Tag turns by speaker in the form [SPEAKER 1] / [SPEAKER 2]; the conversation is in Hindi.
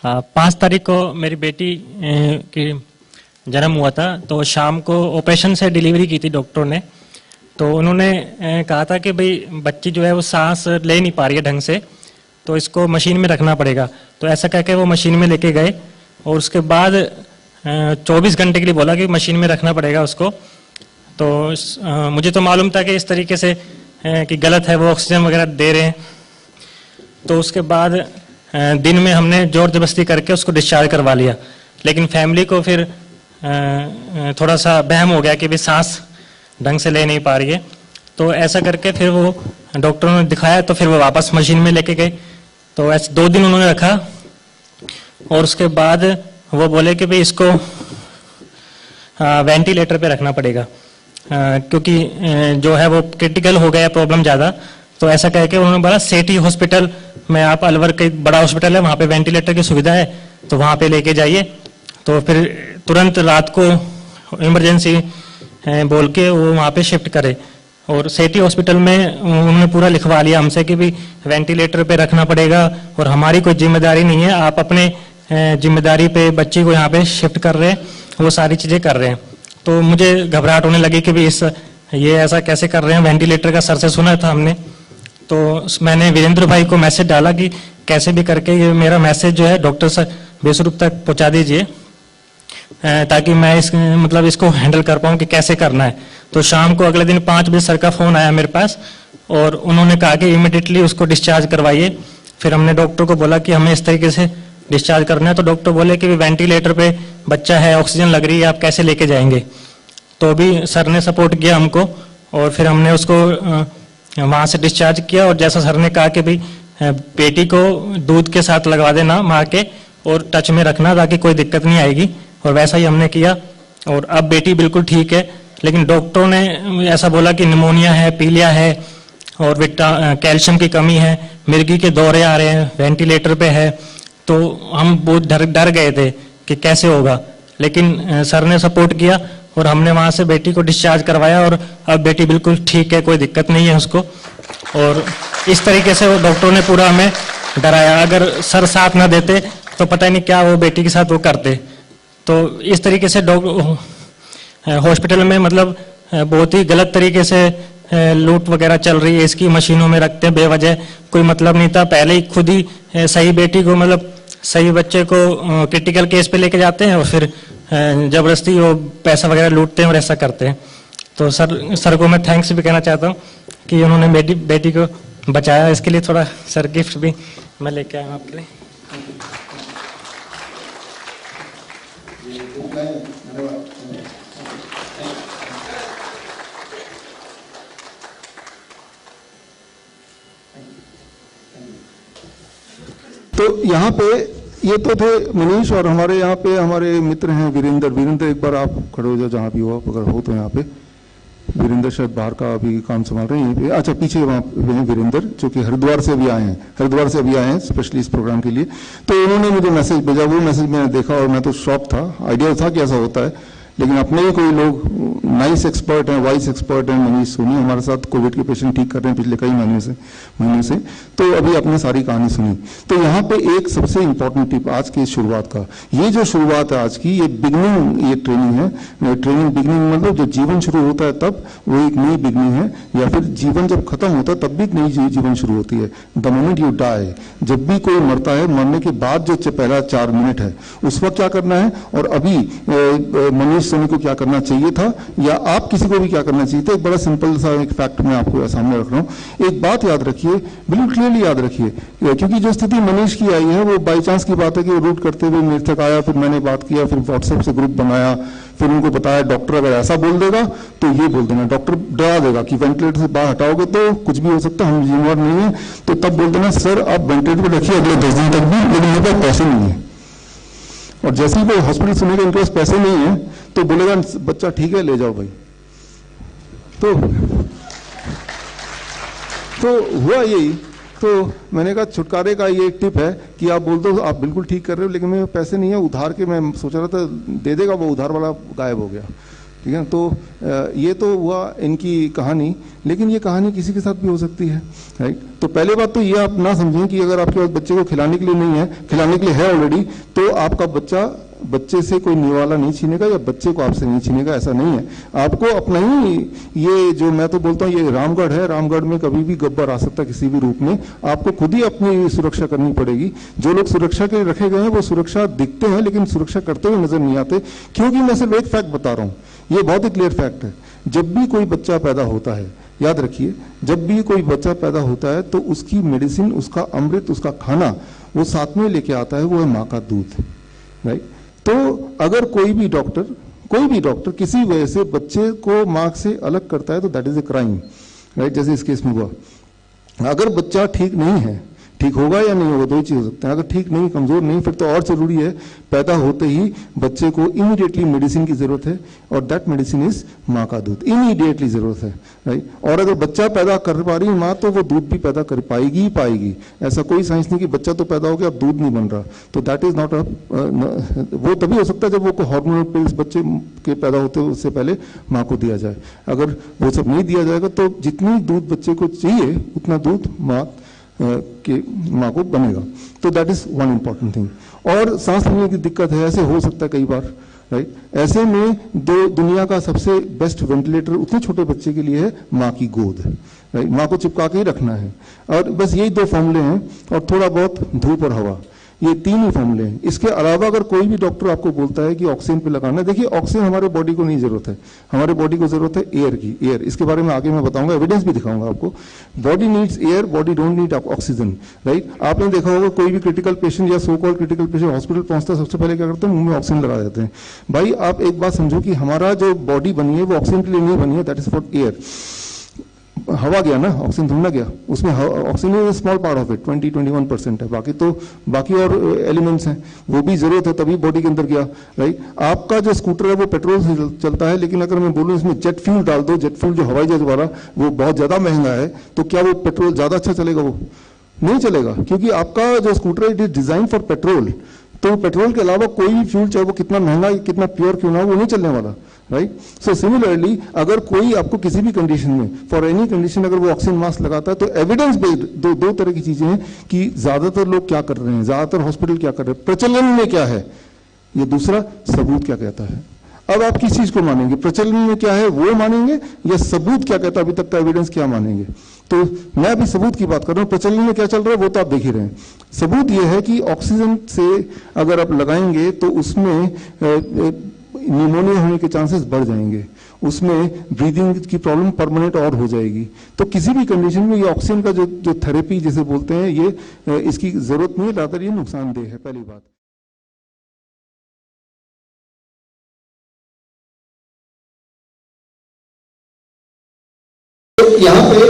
[SPEAKER 1] 5 तारीख को मेरी बेटी की जन्म हुआ था। तो शाम को ऑपरेशन से डिलीवरी की थी डॉक्टर ने। तो उन्होंने कहा था कि भाई बच्ची जो है वो सांस ले नहीं पा रही है ढंग से, तो इसको मशीन में रखना पड़ेगा। तो ऐसा कह के वो मशीन में लेके गए और उसके बाद 24 घंटे के लिए बोला कि मशीन में रखना पड़ेगा उसको। तो मुझे तो मालूम था कि इस तरीके से कि गलत है, वो ऑक्सीजन वगैरह दे रहे हैं। तो उसके बाद दिन में हमने जोर जबरदस्ती करके उसको डिस्चार्ज करवा लिया। लेकिन फैमिली को फिर थोड़ा सा वहम हो गया कि भाई सांस ढंग से ले नहीं पा रही है। तो ऐसा करके फिर वो डॉक्टरों ने दिखाया, तो फिर वो वापस मशीन में लेके गए। तो ऐसे 2 दिन उन्होंने रखा और उसके बाद वो बोले कि भाई इसको वेंटिलेटर पे रखना पड़ेगा, क्योंकि जो है वो क्रिटिकल हो गया प्रॉब्लम ज़्यादा। तो ऐसा कह के उन्होंने बोला सेठी हॉस्पिटल में, आप अलवर के बड़ा हॉस्पिटल है, वहाँ पे वेंटिलेटर की सुविधा है, तो वहाँ पे लेके जाइए। तो फिर तुरंत रात को इमरजेंसी बोल के वो वहाँ पे शिफ्ट करे। और सेठी हॉस्पिटल में उन्होंने पूरा लिखवा लिया हमसे कि भी वेंटिलेटर पे रखना पड़ेगा और हमारी कोई जिम्मेदारी नहीं है, आप अपने जिम्मेदारी पे बच्ची को यहाँ पे शिफ्ट कर रहे हैं, वो सारी चीज़ें कर रहे हैं। तो मुझे घबराहट होने लगी कि भी ये ऐसा कैसे कर रहे हैं, वेंटिलेटर का सर से सुना था हमने। तो मैंने वीरेंद्र भाई को मैसेज डाला कि कैसे भी करके ये मेरा मैसेज जो है डॉक्टर से बेसुरूप तक पहुंचा दीजिए, ताकि मैं इसको हैंडल कर पाऊँ कि कैसे करना है। तो शाम को अगले दिन 5 बजे सर का फ़ोन आया मेरे पास और उन्होंने कहा कि इमिडिएटली उसको डिस्चार्ज करवाइए। फिर हमने डॉक्टर को बोला कि हमें इस तरीके से डिस्चार्ज करना है। तो डॉक्टर बोले कि वेंटिलेटर पे बच्चा है, ऑक्सीजन लग रही है, आप कैसे लेके जाएंगे। तो भी सर ने सपोर्ट किया हमको और फिर हमने उसको वहाँ से डिस्चार्ज किया। और जैसा सर ने कहा कि भाई बेटी को दूध के साथ लगवा देना माँ के और टच में रखना ताकि कोई दिक्कत नहीं आएगी, और वैसा ही हमने किया। और अब बेटी बिल्कुल ठीक है। लेकिन डॉक्टरों ने ऐसा बोला कि निमोनिया है, पीलिया है और कैल्शियम की कमी है, मिर्गी के दौरे आ रहे हैं, वेंटिलेटर पे है। तो हम बहुत डर गए थे कि कैसे होगा। लेकिन सर ने सपोर्ट किया और हमने वहाँ से बेटी को डिस्चार्ज करवाया और अब बेटी बिल्कुल ठीक है, कोई दिक्कत नहीं है उसको। और इस तरीके से वो डॉक्टरों ने पूरा हमें डराया। अगर सर साथ ना देते तो पता नहीं क्या वो बेटी के साथ वो करते। तो इस तरीके से हॉस्पिटल में बहुत ही गलत तरीके से लूट वगैरह चल रही है, इसकी मशीनों में रखते हैं बेवजह, कोई मतलब नहीं था। पहले ही खुद ही सही बेटी को सही बच्चे को क्रिटिकल केस पे लेके जाते हैं और फिर जबरदस्ती वो पैसा वगैरह लूटते हैं और ऐसा करते हैं। तो सर को मैं थैंक्स भी कहना चाहता हूँ कि उन्होंने मेरी बेटी को बचाया। इसके लिए थोड़ा सर गिफ्ट भी मैं लेके आया हूँ आपके लिए।
[SPEAKER 2] तो यहाँ पे ये तो थे मनीष, और हमारे यहाँ पे हमारे मित्र हैं वीरेंद्र। एक बार आप खड़े हो जाओ जहाँ भी हो आप, अगर हो तो यहाँ पे। वीरेंद्र शायद बाहर का अभी काम संभाल रहे हैं यहीं पे। अच्छा, पीछे वहाँ पे हैं वीरेंद्र, जो कि हरिद्वार से अभी आए हैं स्पेशली इस प्रोग्राम के लिए। तो उन्होंने मुझे मैसेज भेजा, वो मैसेज मैंने देखा और मैं तो शॉक था। आइडिया था कि ऐसा होता है, लेकिन अपने ही कोई लोग नाइस एक्सपर्ट हैं, वाइस एक्सपर्ट हैं, मनीष सोनी हमारे साथ कोविड के पेशेंट ठीक कर रहे हैं पिछले कई महीने से। तो अभी आपने सारी कहानी सुनी। तो यहाँ पे एक सबसे इंपॉर्टेंट टिप आज की शुरुआत का, ये जो शुरुआत है आज की, ये बिगनिंग, ये ट्रेनिंग है। ट्रेनिंग बिगनिंग मतलब जो जीवन शुरू होता है तब वो एक नई बिगनिंग है, या फिर जीवन जब खत्म होता है तब भी एक नई जीवन शुरू होती है। द मोमेंट यू डाई, जब भी कोई मरता है, मरने के बाद जो पहला 4 मिनट है उस वक्त क्या करना है, और अभी मनीष सोनी को क्या करना चाहिए था, या आप किसी को भी क्या करना चाहिए था। एक बड़ा सिंपल सा एक फैक्ट मैं आपको सामने रख रहा हूँ। एक बात याद रखिए, बिल्कुल क्लियरली याद रखिए, क्योंकि जो स्थिति मनीष की आई है वो बाई चांस की बात है कि वो रूट करते हुए मेरे तक आया, फिर मैंने बात किया, फिर व्हाट्सएप से ग्रुप बनाया, फिर उनको बताया डॉक्टर अगर ऐसा बोल देगा तो ये बोल देना, डॉक्टर डरा देगा कि वेंटिलेटर से बाहर हटाओगे तो कुछ भी हो सकता है, हम जिम्मेवार नहीं है। तो तब बोल देना सर आप वेंटिलेटर पर रखिए अगले 10 दिन तक भी, लेकिन मेरे पास पैसे नहीं है। और जैसे ही वो हॉस्पिटल सुनेगा इनके पास पैसे नहीं है तो बोलेगा बच्चा ठीक है ले जाओ भाई। तो हुआ यही। तो मैंने कहा छुटकारे का ये एक टिप है कि आप बोल दो आप बिल्कुल ठीक कर रहे हो, लेकिन मेरे पैसे नहीं है, उधार के मैं सोच रहा था दे देगा, वो उधार वाला गायब हो गया। ठीक है। तो ये तो हुआ इनकी कहानी, लेकिन ये कहानी किसी के साथ भी हो सकती है, राइट। तो पहले बात तो ये आप ना समझें कि अगर आपके पास बच्चे को खिलाने के लिए नहीं है, खिलाने के लिए है ऑलरेडी, तो आपका बच्चा बच्चे से कोई निवाला नहीं छीनेगा या बच्चे को आपसे नहीं छीनेगा, ऐसा नहीं है। आपको अपना ही, ये जो मैं तो बोलता हूँ ये रामगढ़ है, रामगढ़ में कभी भी गब्बर आ सकता है किसी भी रूप में। आपको खुद ही अपनी सुरक्षा करनी पड़ेगी। जो लोग सुरक्षा के लिए रखे गए हैं वो सुरक्षा दिखते हैं लेकिन सुरक्षा करते हुए नजर नहीं आते, क्योंकि मैं सिर्फ एक फैक्ट बता रहा हूँ, ये बहुत ही क्लियर फैक्ट है। जब भी कोई बच्चा पैदा होता है, याद रखिए, जब भी कोई बच्चा पैदा होता है तो उसकी मेडिसिन, उसका अमृत, उसका खाना वो साथ में लेके आता है, वो है माँ का दूध, राइट। तो अगर कोई भी डॉक्टर किसी वजह से बच्चे को माँ से अलग करता है तो that is a crime, right, जैसे इस केस में हुआ। अगर बच्चा ठीक नहीं है, ठीक होगा या नहीं होगा, दो ही चीज हो सकते हैं। अगर ठीक नहीं, कमजोर नहीं, फिर तो और जरूरी है पैदा होते ही बच्चे को इमीडिएटली मेडिसिन की जरूरत है, और दैट मेडिसिन इज माँ का दूध, इमीडिएटली जरूरत है, राइट। और अगर बच्चा पैदा कर पा रही माँ तो वो दूध भी पैदा कर पाएगी ही पाएगी। ऐसा कोई साइंस नहीं कि बच्चा तो पैदा हो गया अब दूध नहीं बन रहा, तो दैट इज नॉट अ, वो तभी हो सकता है जब वो हार्मोनल पिल्स बच्चे के पैदा होते उससे पहले माँ को दिया जाए। अगर वो सब नहीं दिया जाएगा तो जितनी दूध बच्चे को चाहिए उतना दूध माँ को बनेगा। तो that is one important thing. और सांस लेने की दिक्कत है, ऐसे हो सकता है कई बार, राइट। ऐसे में दुनिया का सबसे बेस्ट वेंटिलेटर उतने छोटे बच्चे के लिए है माँ की गोद, राइट। माँ को चिपका के ही रखना है, और बस यही दो फॉर्मूले हैं, और थोड़ा बहुत धूप और हवा, ये तीन ही फॉर्मूले हैं। इसके अलावा अगर कोई भी डॉक्टर आपको बोलता है कि ऑक्सीजन पे लगाना है, देखिए ऑक्सीजन हमारे बॉडी को नहीं जरूरत है, हमारे बॉडी को जरूरत है एयर की। एयर, इसके बारे में आगे मैं बताऊंगा, एविडेंस भी दिखाऊंगा आपको। Body needs air, body don't need oxygen, right. आपने देखा होगा कोई भी क्रिटिकल पेशेंट या so called critical patient hospital पहुंचता है, सबसे पहले क्या करते हैं, मुंह में ऑक्सीजन लगा देते हैं। भाई आप एक बात समझो कि हमारा जो बॉडी बनी है वो ऑक्सीजन के लिए नहीं बनी है, दैट इज फॉर एयर। हवा गया ना, ऑक्सीजन थोड़ा ना गया, उसमें oxygen is small part of it, 20-21% है, बाकी और एलिमेंट्स हैं, वो भी जरूरत है तभी बॉडी के अंदर गया, राइट। आपका जो स्कूटर है वो पेट्रोल से चलता है, लेकिन अगर मैं बोलूं इसमें जेट फ्यूल डाल दो, जेट फ्यूल जो हवाई जहाज वाला वो बहुत ज्यादा महंगा है, तो क्या वो पेट्रोल ज्यादा अच्छा चलेगा? वो नहीं चलेगा, क्योंकि आपका जो स्कूटर है it is design for petrol. तो पेट्रोल के अलावा कोई भी फ्यूल, चाहे वो कितना महंगा कितना प्योर क्यों ना हो, वो नहीं चलने वाला, राइट। सो सिमिलरली अगर कोई आपको किसी भी कंडीशन में, फॉर एनी कंडीशन, अगर वो ऑक्सीजन मास्क लगाता है तो एविडेंस बेस्ड दो तरह की चीजें हैं कि ज्यादातर लोग क्या कर रहे हैं, ज्यादातर हॉस्पिटल क्या कर रहे हैं, प्रचलन में क्या है, ये दूसरा सबूत क्या कहता है। अब आप किस चीज को मानेंगे, प्रचलन में क्या है वो मानेंगे या सबूत क्या कहता है अभी तक का एविडेंस क्या मानेंगे? तो मैं अभी सबूत की बात कर रहा हूं, प्रचलन में क्या चल रहा है वो तो आप देख ही रहे हैं। सबूत ये है कि ऑक्सीजन से अगर आप लगाएंगे तो उसमें निमोनिया होने के चांसेस बढ़ जाएंगे, उसमें ब्रीदिंग की प्रॉब्लम परमानेंट और हो जाएगी। तो किसी भी कंडीशन में ये ऑक्सीजन का जो थेरेपी जिसे बोलते हैं, ये इसकी जरूरत नहीं है, रादर ये नुकसानदेह है, पहली बात। यहाँ पे